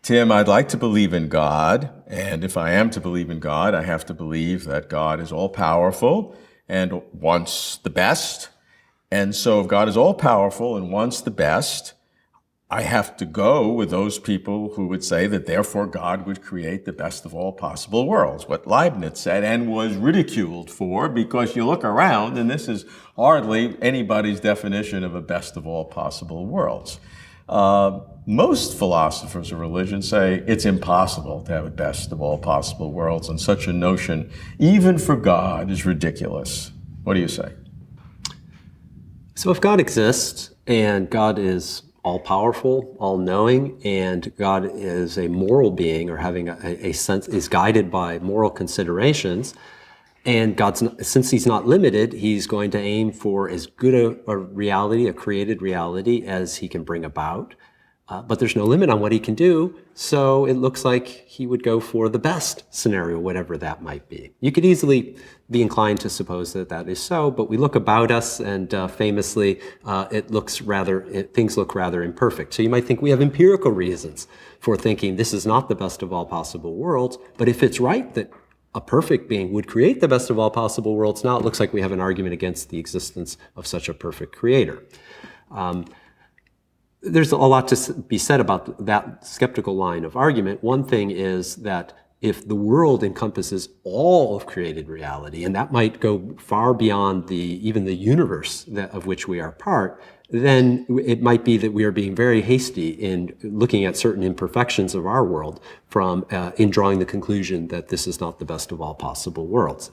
Tim, I'd like to believe in God, and if I am to believe in God, I have to believe that God is all-powerful and wants the best. And so if God is all-powerful and wants the best, I have to go with those people who would say that therefore God would create the best of all possible worlds, what Leibniz said and was ridiculed for, because you look around and this is hardly anybody's definition of a best of all possible worlds. Most philosophers of religion say it's impossible to have a best of all possible worlds, and such a notion, even for God, is ridiculous. What do you say? So if God exists, and God is all-powerful, all-knowing, and God is a moral being, or having a sense, is guided by moral considerations, and since he's not limited, he's going to aim for as good a reality, a created reality, as he can bring about. But there's no limit on what he can do, so it looks like he would go for the best scenario, whatever that might be. You could easily be inclined to suppose that that is so, but we look about us, and famously, things look rather imperfect. So you might think we have empirical reasons for thinking this is not the best of all possible worlds, but if it's right that a perfect being would create the best of all possible worlds, now it looks like we have an argument against the existence of such a perfect creator. There's a lot to be said about that skeptical line of argument. One thing is that if the world encompasses all of created reality, and that might go far beyond even the universe of which we are part, then it might be that we are being very hasty in looking at certain imperfections of our world in drawing the conclusion that this is not the best of all possible worlds.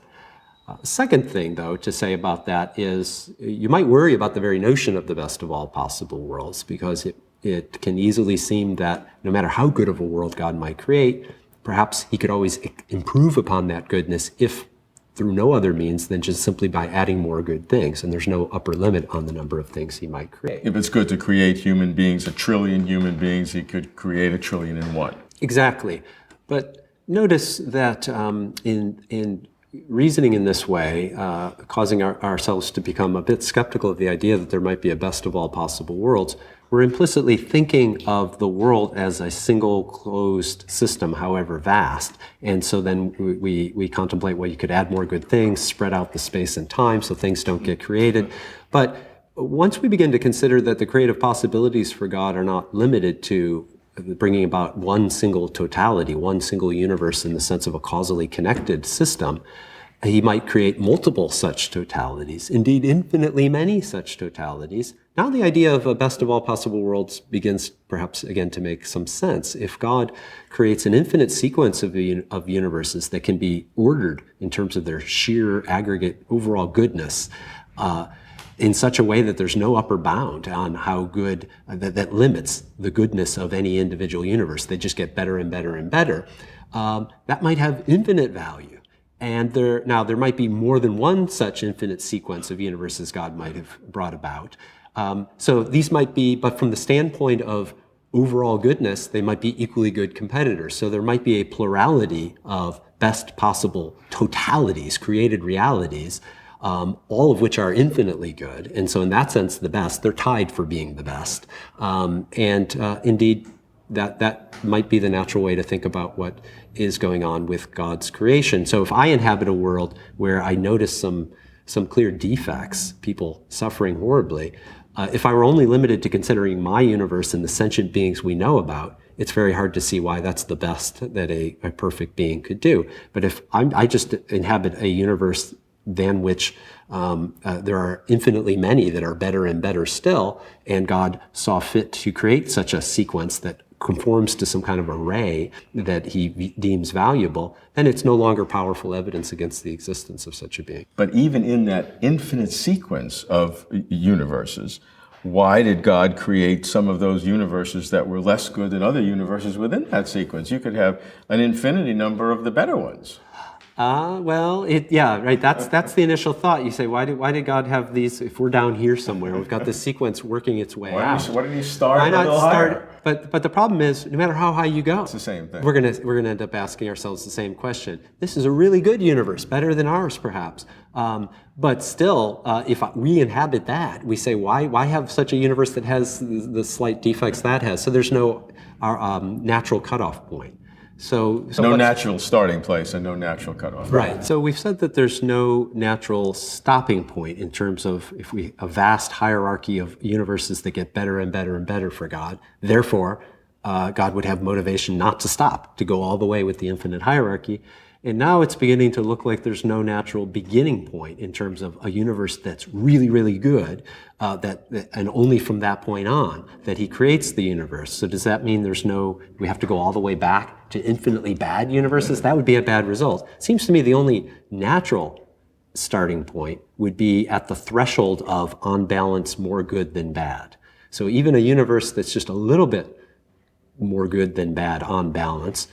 Second thing, though, to say about that is you might worry about the very notion of the best of all possible worlds, because it can easily seem that no matter how good of a world God might create, perhaps he could always improve upon that goodness if through no other means than just simply by adding more good things, and there's no upper limit on the number of things he might create. If it's good to create human beings, 1 trillion human beings, he could create 1,000,000,001. Exactly. But notice that in reasoning in this way, causing ourselves to become a bit skeptical of the idea that there might be a best of all possible worlds, we're implicitly thinking of the world as a single closed system, however vast. And so then we contemplate, well, you could add more good things, spread out the space and time so things don't get created. But once we begin to consider that the creative possibilities for God are not limited to bringing about one single totality, one single universe in the sense of a causally connected system, he might create multiple such totalities, indeed infinitely many such totalities. Now the idea of a best of all possible worlds begins perhaps again to make some sense. If God creates an infinite sequence of universes that can be ordered in terms of their sheer aggregate overall goodness, in such a way that there's no upper bound on how good, that limits the goodness of any individual universe. They just get better and better and better. That might have infinite value. And there might be more than one such infinite sequence of universes God might have brought about. So these might be, but from the standpoint of overall goodness, they might be equally good competitors. So there might be a plurality of best possible totalities, created realities, all of which are infinitely good. And so in that sense, the best, they're tied for being the best. Indeed, that might be the natural way to think about what is going on with God's creation. So if I inhabit a world where I notice some clear defects, people suffering horribly, if I were only limited to considering my universe and the sentient beings we know about, it's very hard to see why that's the best that a perfect being could do. But if I just inhabit a universe than which there are infinitely many that are better and better still, and God saw fit to create such a sequence that conforms to some kind of array that he deems valuable, then it's no longer powerful evidence against the existence of such a being. But even in that infinite sequence of universes, why did God create some of those universes that were less good than other universes within that sequence? You could have an infinity number of the better ones. That's the initial thought. You say, why did God have these? If we're down here somewhere, we've got this sequence working its way out. Why didn't he start a little higher? But the problem is, no matter how high you go, it's the same thing. We're gonna end up asking ourselves the same question. This is a really good universe, better than ours, perhaps. But still, if we inhabit that, we say, why have such a universe that has the slight defects that has? So there's no natural cutoff point. So No natural starting place and no natural cutoff. Right. So we've said that there's no natural stopping point in terms of a vast hierarchy of universes that get better and better and better for God. Therefore, God would have motivation not to stop, to go all the way with the infinite hierarchy. And now it's beginning to look like there's no natural beginning point in terms of a universe that's really, really good, and only from that point on that he creates the universe. So does that mean we have to go all the way back to infinitely bad universes? That would be a bad result. Seems to me the only natural starting point would be at the threshold of, on balance, more good than bad. So even a universe that's just a little bit more good than bad on balance,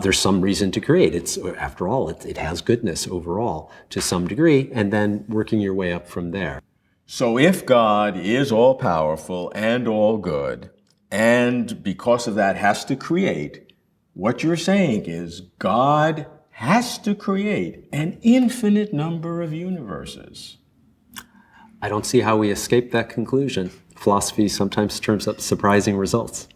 there's some reason to create. After all, it has goodness overall to some degree, and then working your way up from there. So if God is all powerful and all good, and because of that has to create, what you're saying is God has to create an infinite number of universes. I don't see how we escape that conclusion. Philosophy sometimes turns up surprising results.